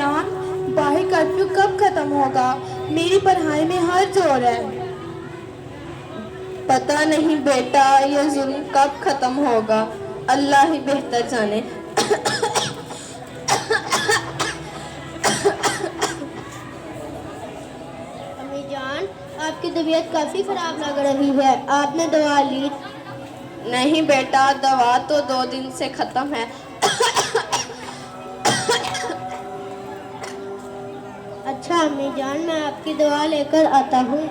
जान, बाहर कर्फ्यू कब खत्म होगा? मेरी पढ़ाई में हर जोर है। पता नहीं बेटा, ये जुल्म कब खत्म होगा, अल्लाह ही बेहतर जाने। अम्मी जान, आपकी तबीयत काफी खराब लग रही है, आपने दवा ली? नहीं बेटा, दवा तो 2 दिन से खत्म है। अच्छा अम्मी जान, मैं आपकी दवा लेकर आता हूँ।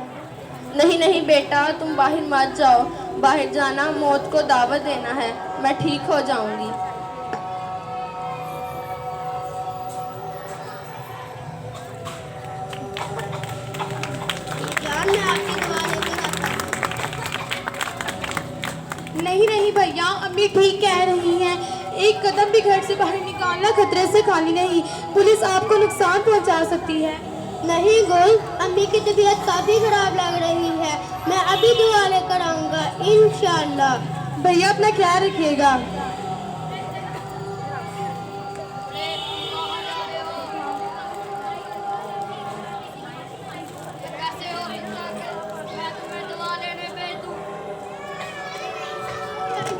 नहीं नहीं बेटा, तुम बाहर मत जाओ। बाहर जाना मौत को दावत देना है। मैं ठीक हो जाऊंगी। जान, मैं आपकी दवा लेकर आता हूँ। नहीं नहीं भैया, अम्मी ठीक कह रही हैं। एक कदम भी घर से बाहर निकालना खतरे से खाली नहीं। पुलिस आपको नुकसान पहुंचा सकती है। नहीं गुल, अम्मी की तबीयत काफी खराब लग रही है, मैं अभी दवा लेकर आऊंगा इंशाल्लाह। भैया अपना ख्याल रखिएगा।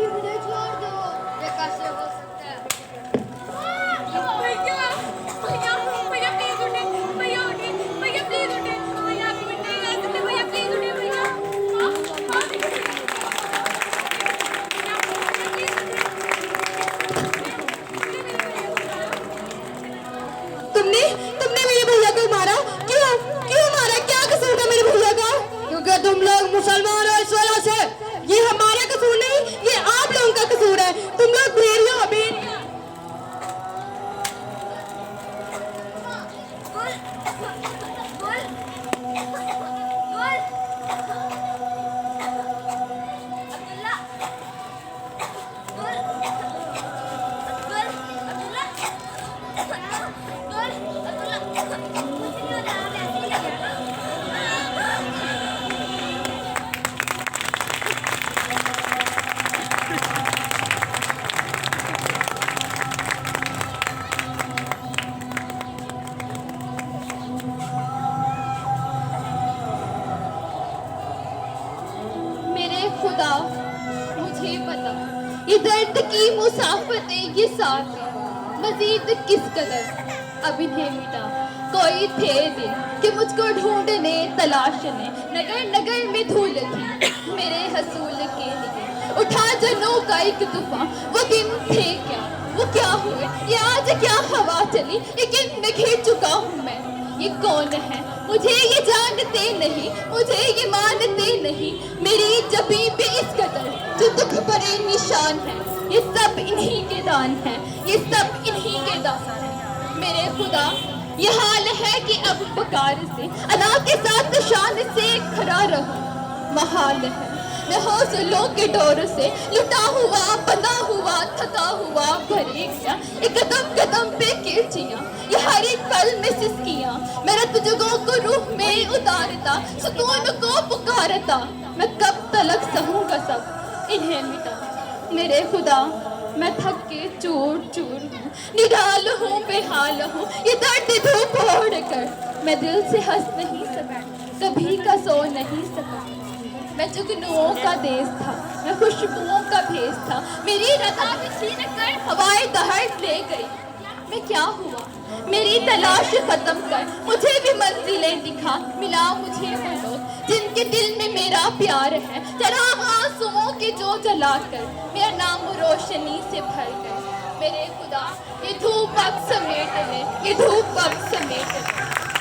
मुझे छोड़ दो। ये कैसे हो सकता है? तुमने तुमने मेरे भैया को मारा? क्यों क्यों मारा? क्या कसूर था मेरे भैया का? क्योंकि तुम लोग मुसलमान हो, इस वजह से। ये हमारा कसूर नहीं, ये आप लोगों का कसूर है। तुम लोग भेड़िया हो, भेड़िया। मेरे खुदा, मुझे पता ये दर्द की मुसाफतें, ये साथ मजीद किस कदर अब इन्हें मिटा। कोई थे दिन कि मुझको ढूंढने तलाशने नगर नगर में धूल थी मेरे हसूल के लिए। उठा जनों का एक तूफान, वो दिन थे क्या, वो क्या हुए, ये आज क्या हवा चली, लेकिन मैं घिर चुका हूँ मैं। ये कौन है मुझे ये जानते नहीं, मुझे ये मानते नहीं। मेरी जबीं पे इस कदर जो दुख भरे निशान है, ये सब इन्हीं के दान है, ये सब इन्हीं के दान है। मेरे खुदा, ये हाल है कि अब बकार से अदा के साथ शान से खड़ा रहूं महाल है। मैं हौसलों के डोर से लुटा हुआ, बना हुआ, थका हुआ भरे गया। एक कदम कदम पे किरचियां, ये हर एक पल में सिसकियां। मेरा तुझको को रूह में उतारता, सुकून को पुकारता। मैं कब तलक सहूंगा सब इन्हें मिटा। मेरे खुदा, मैं थक के चूर चूर हूँ, निढाल हूँ, बेहाल हूँ। ये दर्द धूप ओढ़ कर मैं दिल से हंस नहीं सका, कभी का सो नहीं सका। मैं जुगनुओं का देश था, मैं खुशबुओं का भेष था। मेरी रज़ा भी छीन कर हवाएं दहर ले गई। मैं क्या हुआ, मेरी तलाश खत्म कर मुझे भी मंजिलें दिखा। मिला मुझे वो लोग जिनके दिल में मेरा प्यार है, चराग आंसुओं के जो जलाकर मेरा नाम रोशनी से भर गए। मेरे खुदा, ये धूप अब समेट ले, ये धूप अब समेट ले।